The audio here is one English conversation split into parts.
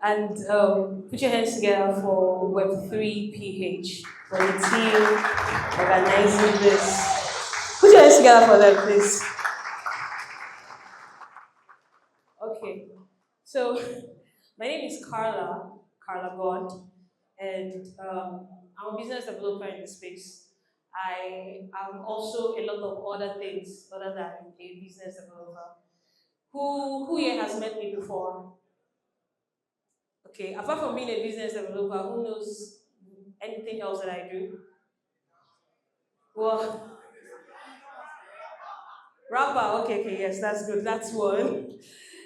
And put your hands together for Web3PH, for the team organizing this. Put your hands together for them, please. Okay. So, my name is Carla God, and I'm a business developer in the space. I am also a lot of other things other than a business developer. Who here has met me before? Okay, apart from being a business developer, who knows anything else that I do? Well, rapper, okay, yes, that's good. That's one.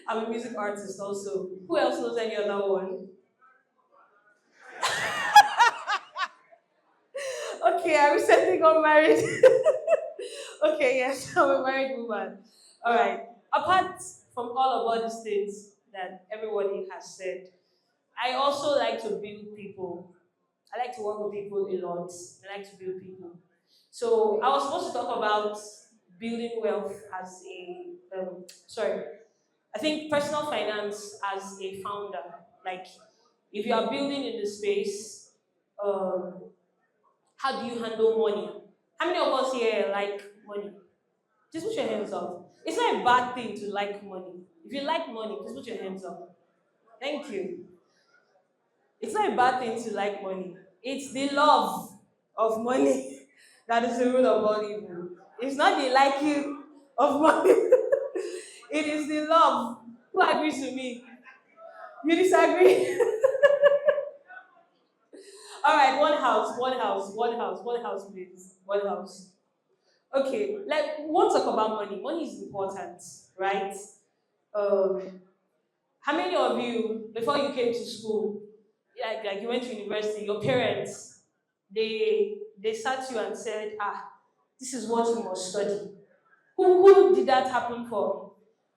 I'm a music artist also. Who else knows any other one? Okay, I recently got married. Okay, yes, I'm a married woman. All right. Apart from all of these things that everybody has said, I also like to build people. I like to work with people a lot. I like to build people. So I was supposed to talk about building wealth as sorry, I think personal finance as a founder. Like, if you are building in the space, um, how do you handle money? How many of us here like money? Just put your hands up. It's not a bad thing to like money. If you like money, just put your hands up. Thank you. It's not a bad thing to like money. It's the love of money that is the root of all evil. It's not the liking of money. It is the love. Who agrees with me? You disagree? All right, one house, please. One house. Okay, like we won't talk about money. Money is important, right? Um, how many of you, before you came to school, like you went to university, your parents, they sat you and said, this is what you must study. Who did that happen for?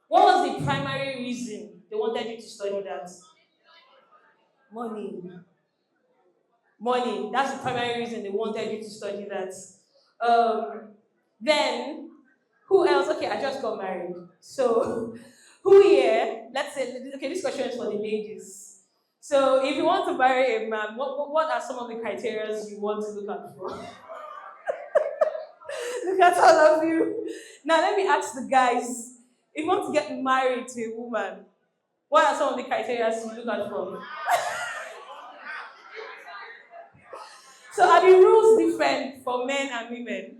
What was the primary reason they wanted you to study that? Money. Money. That's the primary reason they wanted you to study that. Um, then, who else? Okay, I just got married. So, who here? Let's say, okay, this question is for the ladies. So, if you want to marry a man, what are some of the criteria you want to look out for? Look at all of you. Now, let me ask the guys. If you want to get married to a woman, what are some of the criteria you look out for? So, are the rules different for men and women?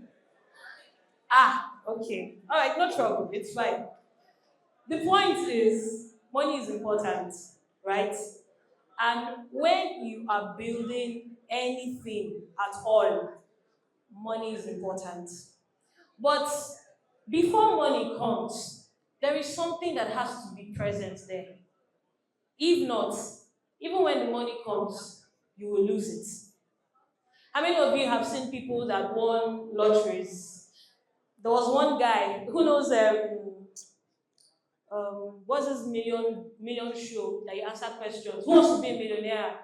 Okay. All right, no trouble. It's fine. The point is, money is important, right? And when you are building anything at all, money is important. But before money comes, there is something that has to be present there. If not, even when the money comes, you will lose it. How many of you have seen people that won lotteries? There was one guy who knows what's this million show that you answer questions. Who wants to be a millionaire?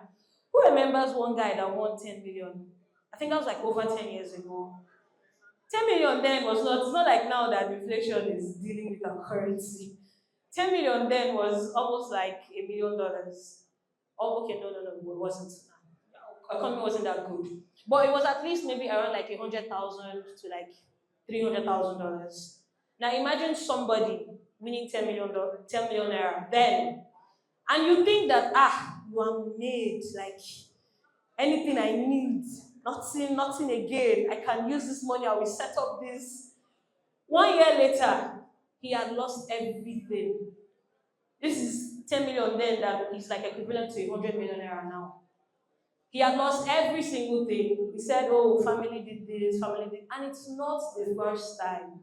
Who remembers one guy that won 10 million? I think that was like over 10 years ago. 10 million then was not, it's not like now that inflation is dealing with our currency. 10 million then was almost like $1 million. Oh, okay, no, it wasn't. Economy wasn't that good. But it was at least maybe around like 100,000 to like $300,000. Now imagine somebody winning 10 million naira then, and you think that you are made, like anything I need, nothing again. I can use this money. I will set up this. 1 year later, he had lost everything. This is 10 million then that is like equivalent to 100 million naira now. He had lost every single thing. He said, oh, family did this, family did, and it's not the first time.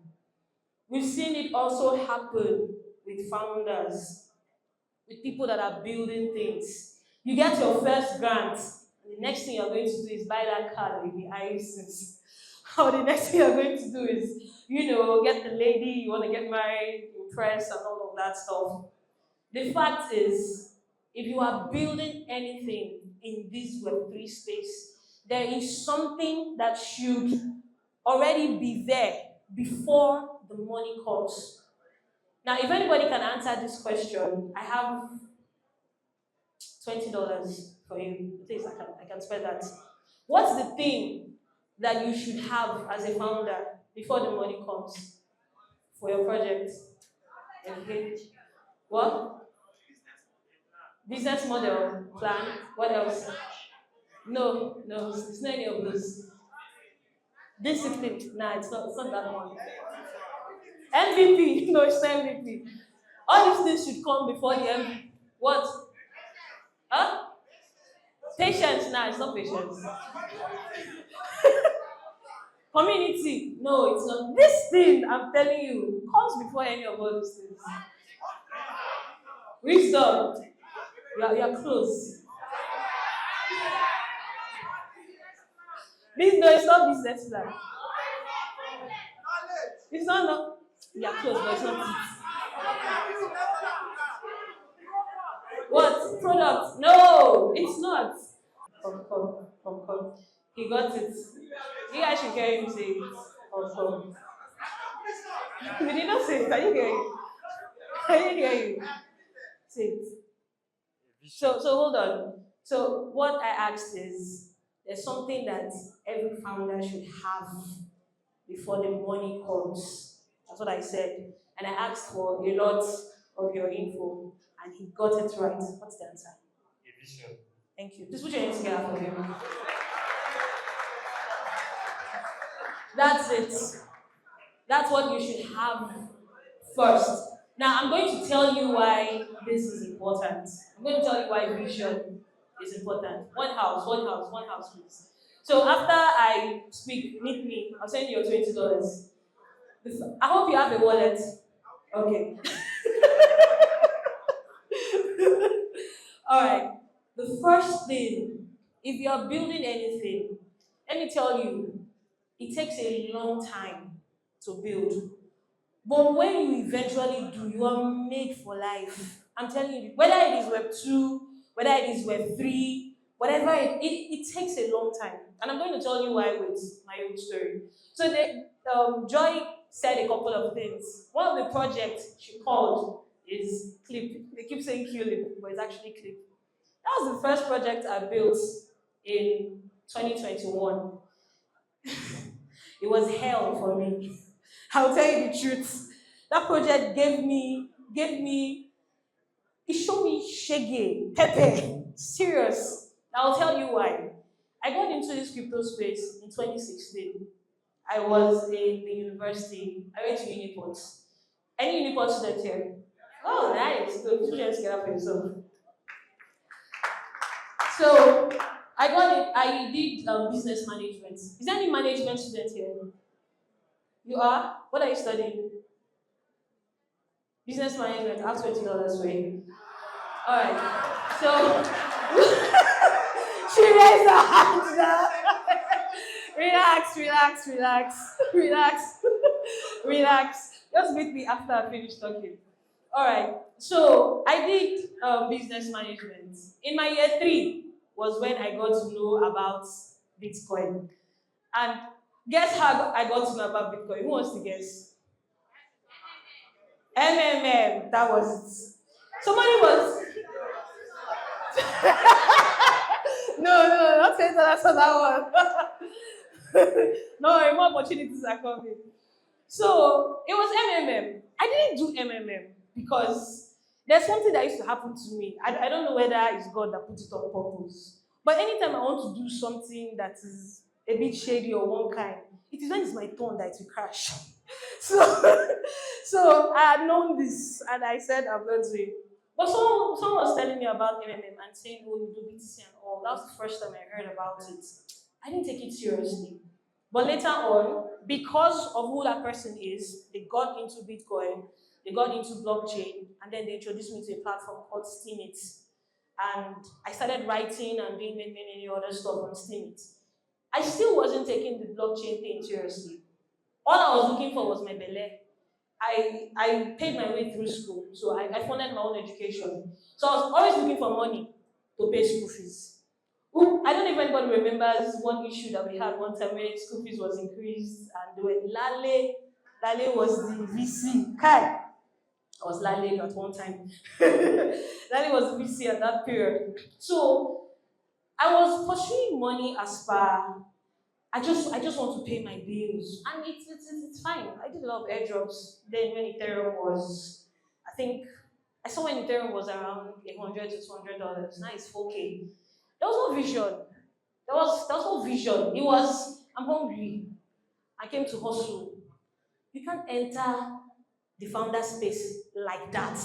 We've seen it also happen with founders, with people that are building things. You get your first grant, and the next thing you're going to do is buy that car that you've been eyeing since. Or the next thing you're going to do is, get the lady you want to get married, impress, and all of that stuff. The fact is, if you are building anything in this Web3 space, there is something that should already be there before the money comes. Now, if anybody can answer this question, I have $20 for you. Please, I can spend that. What's the thing that you should have as a founder before the money comes for your project? Okay. What? Business model, plan. What else? No, no, it's not any of those. Discipline. Nah, it's not that one. MVP. No, it's not MVP. All these things should come before the MVP. What? Huh? Patience. Nah, it's not patience. Community. No, it's not. This thing, I'm telling you, comes before any of all those things. Wisdom. You are close. No, it's not business plan. It's not, no. You are close, but it's not it. What? Product? No, it's not. Come. He got it. You guys should hear him say it. Come. We did not say it. Are you hearing? Are you hearing? Say it. So hold on. So what I asked is, there's something that every founder should have before the money comes. That's what I said. And I asked for a lot of your info, and he got it right. What's the answer? A vision. Thank you. Just put your hands together for him. That's it. That's what you should have first. Now, I'm going to tell you why this is important. I'm going to tell you why vision is important. One house, please. So after I speak, meet me. I'll send you your $20. I hope you have a wallet. Okay. All right. The first thing, if you are building anything, let me tell you, it takes a long time to build. But when you eventually do, you are made for life. I'm telling you, whether it is Web 2, whether it is Web 3, whatever, it takes a long time. And I'm going to tell you why with my own story. So Joy said a couple of things. One of the projects she called is Clip. They keep saying Clip, but it's actually Clip. That was the first project I built in 2021. It was hell for me. I'll tell you the truth. That project gave me, it showed me shege, pepe, serious. I'll tell you why. I got into this crypto space in 2016. I was in the university. I went to Uniport. Any Uniport student here? Oh, nice. So you just get up for yourself. So I got it. I did business management. Is there any management student here? You are? What are you studying? Business management. I have $20 for you. All right. So she raised her hand now. Relax. Just meet me after I finish talking. All right. So I did business management. In my year 3 was when I got to know about Bitcoin. And guess how I got to know about Bitcoin? Who wants to guess? MMM. That was it. Somebody was. No, not say that's for that one. No, more opportunities are coming. So it was MMM. I didn't do MMM because there's something that used to happen to me. I don't know whether it's God that put it on purpose. But anytime I want to do something that is a bit shady or one kind, it is when it's my turn that it will crash. So I had known this and I said I'm not doing it. But someone was telling me about MMM and saying, oh, you do BTC and all. That was the first time I heard about it. I didn't take it seriously. But later on, because of who that person is, they got into Bitcoin, they got into blockchain, and then they introduced me to a platform called Steemit. And I started writing and doing many other stuff on Steemit. I still wasn't taking the blockchain thing seriously. All I was looking for was my belly. I paid my way through school, so I funded my own education. So I was always looking for money to pay school fees. Ooh, I don't know if anybody remembers one issue that we had one time when school fees was increased and they were Lale was the VC. Kai. I was landlady at one time. Landlady was busy at that period. So I was pursuing money as per I just want to pay my bills, and it's fine. I did a lot of airdrops then when Ethereum was, I think I saw when Ethereum was around $100 to $200. Now it's 4K. There was no vision. There was no vision. It was I'm hungry. I came to hustle. You can't enter the founder space like that.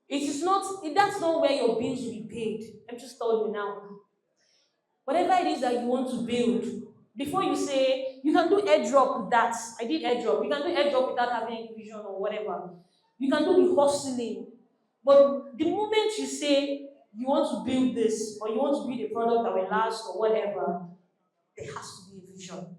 It is not. That's not where your bills will be paid. I'm just telling you now. Whatever it is that you want to build, before you say you can do airdrop with that. I did airdrop. You can do airdrop without having any vision or whatever. You can do the hustling. But the moment you say you want to build this or you want to build a product that will last or whatever, there has to be a vision.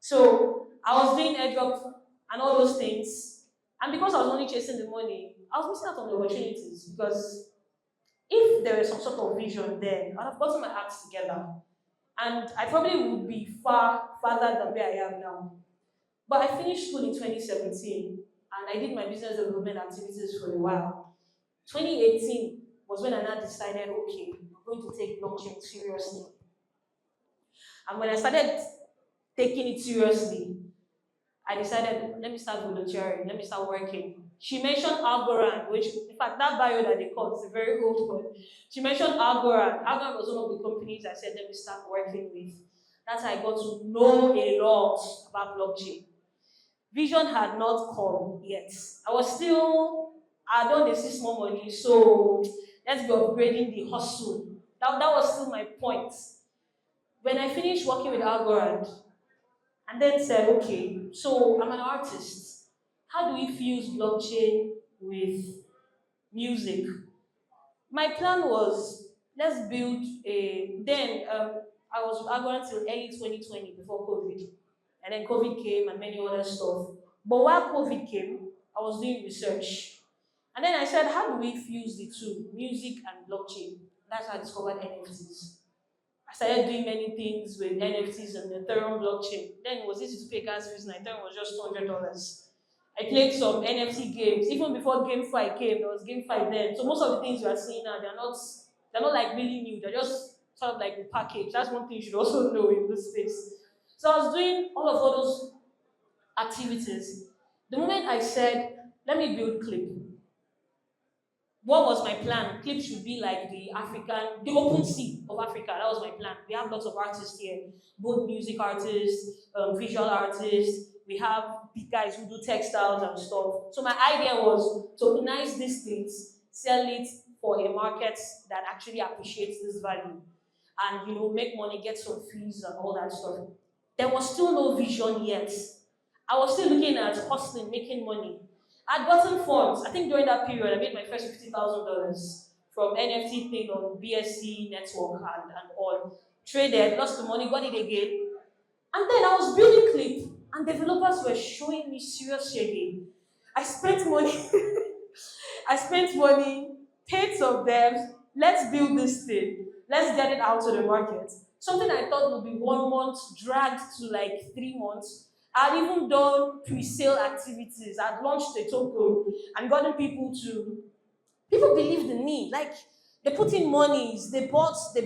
So I was doing airdrop and all those things. And because I was only chasing the money, I was missing out on the opportunities because if there was some sort of vision there, I'd have gotten my acts together. And I probably would be farther than where I am now. But I finished school in 2017 and I did my business development activities for a while. 2018 was when I now decided, okay, I'm going to take blockchain seriously. And when I started taking it seriously, I decided, let me start volunteering, let me start working. She mentioned Algorand, which, in fact, that bio that they called is a very old one. She mentioned Algorand. Algorand was one of the companies I said, let me start working with. That's how I got to know a lot about blockchain. Vision had not come yet. I don't receive small money, so let's be upgrading the hustle. That was still my point. When I finished working with Algorand, and then said, okay, so I'm an artist. How do we fuse blockchain with music? My plan was let's build a. Then I was with Agora until early 2020 before COVID, and then COVID came and many other stuff. But while COVID came, I was doing research, and then I said, how do we fuse the two, music and blockchain? That's how I discovered NFTs. I started doing many things with NFTs and the Ethereum blockchain. Then it was easy to pay gas fees, and Ethereum was just $200. I played some NFT games. Even before GameFi came, there was GameFi then. So most of the things you are seeing now, they're not like really new. They're just sort of like the package. That's one thing you should also know in this space. So I was doing all those activities. The moment I said, let me build Clip, what was my plan? Clip should be like the open sea of Africa. That was my plan. We have lots of artists here, both music artists, visual artists. We have big guys who do textiles and stuff. So my idea was to tokenize these things, sell it for a market that actually appreciates this value, and make money, get some fees and all that stuff. There was still no vision yet. I was still looking at hustling, making money. I'd gotten funds. I think during that period, I made my first $50,000 from NFT thing on BSC network and all. Traded, lost the money, got it again. And then I was building Clip, and developers were showing me serious shaggy. I spent money. I spent money, paid some devs. Let's build this thing. Let's get it out to the market. Something I thought would be 1 month dragged to like 3 months. I'd even done pre-sale activities. I'd launched a token and gotten people believed in me. Like they put in monies, they bought the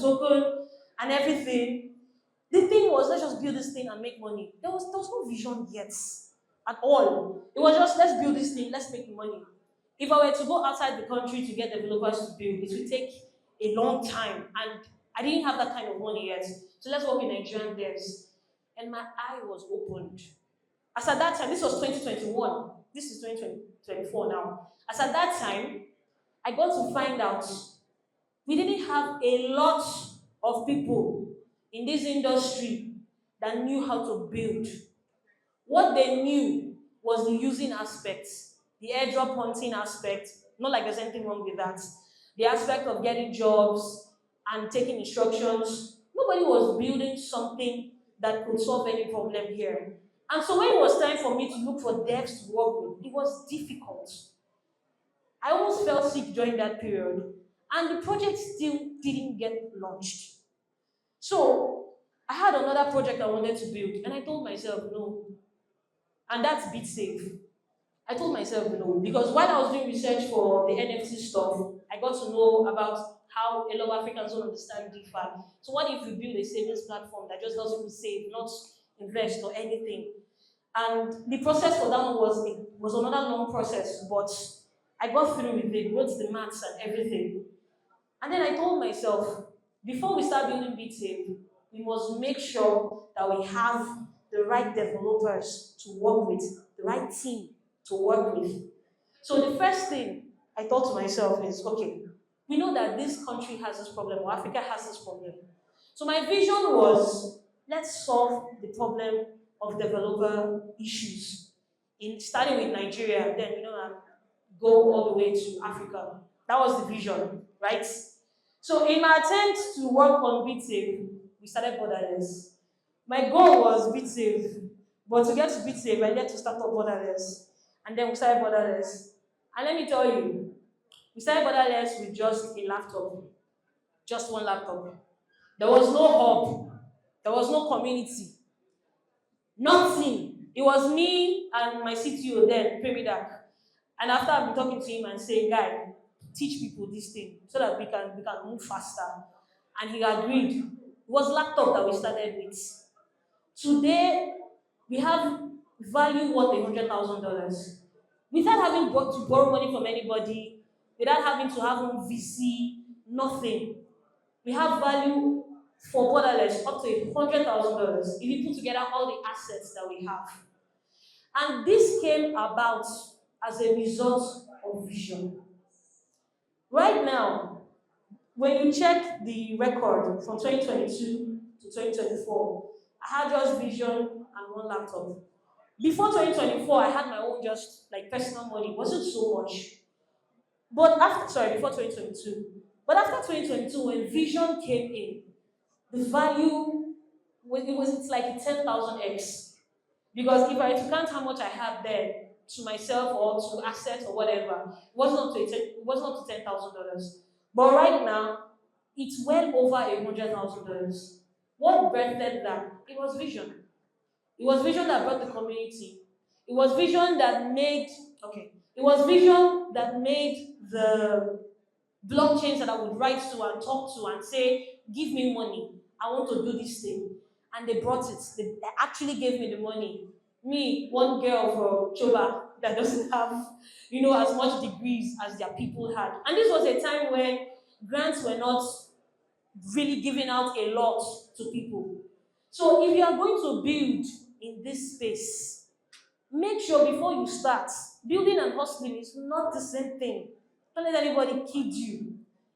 token and everything. The thing was, let's just build this thing and make money. There was no vision yet at all. It was just let's build this thing, let's make money. If I were to go outside the country to get developers to build, it would take a long time, and I didn't have that kind of money yet. So let's work with Nigerian devs. And my eye was opened. As at that time, this was 2021. This is 2024 now. As at that time, I got to find out we didn't have a lot of people in this industry that knew how to build. What they knew was the using aspect, the airdrop hunting aspect. Not like there's anything wrong with that. The aspect of getting jobs and taking instructions. Nobody was building something that could solve any problem here. And so when it was time for me to look for devs to work with, it was difficult. I almost felt sick during that period, and the project still didn't get launched. So I had another project I wanted to build, and I told myself no, and that's BitSafe. I told myself no, because while I was doing research for the NFT stuff, I got to know about how a lot of Africans don't understand DeFi. So what if you build a savings platform that just helps people save, not invest or anything? And the process for that one was another long process, but I got through with it, wrote the maths and everything. And then I told myself, before we start building BTAV, we must make sure that we have the right developers to work with, the right team to work with. So the first thing I thought to myself is, okay, we know that this country has this problem, or Africa has this problem. So my vision was, let's solve the problem of developer issues, in starting with Nigeria, then go all the way to Africa. That was the vision, right? So in my attempt to work on BitSave, we started Borderless. My goal was BitSave, but to get to BitSave, I had to start up Borderless. And then we started Borderless. And let me tell you, we started Borderless with just a laptop, just one laptop. There was no hub, there was no community, nothing. It was me and my CTO then, Premidak. And after I've been talking to him and saying, guy, teach people this thing so that we can move faster. And he agreed. It was laptop that we started with. Today, we have value worth $100,000 without having to borrow money from anybody, without having to have one VC, nothing. We have value for Borderless up to $100,000 if you put together all the assets that we have. And this came about as a result of vision. Right now, when you check the record from 2022 to 2024, I had just vision and one laptop. Before 2024, I had my own just like personal money. It wasn't so much. Before 2022. But after 2022, when vision came in, the value it's like a 10,000x. Because if I were to count how much I have there to myself or to assets or whatever, it wasn't up to $10,000. But right now, it's well over $100,000. What birthed that? It was vision. It was vision that brought the community. It was vision that made It was vision that made the blockchains that I would write to and talk to and say, give me money. I want to do this thing. And they brought it. They actually gave me the money. Me, one girl from Choba that doesn't have, as much degrees as their people had. And this was a time when grants were not really giving out a lot to people. So if you are going to build in this space, make sure before you start, building and hustling is not the same thing. Don't let anybody kid you.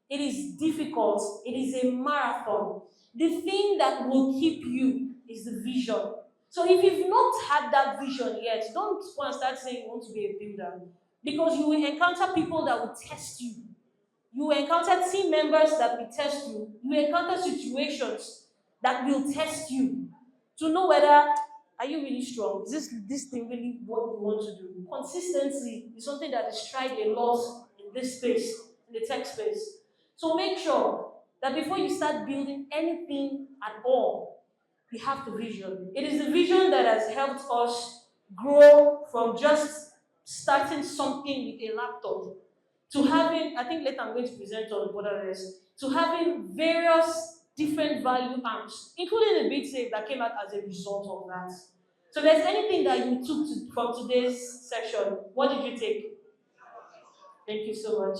It is difficult. It is a marathon. The thing that will keep you is the vision. So if you've not had that vision yet, don't go and start saying you want to be a builder. Because you will encounter people that will test you. You will encounter team members that will test you. You will encounter situations that will test you to know whether are you really strong? Is this thing really what you want to do? Consistency is something that is tried a lot in this space, in the tech space. So make sure that before you start building anything at all, you have the vision. It is the vision that has helped us grow from just starting something with a laptop to having, I think later I'm going to present on Borderless, to having various different value arms, including the big save that came out as a result of that. So if there's anything that you took from today's session, what did you take? Thank you so much.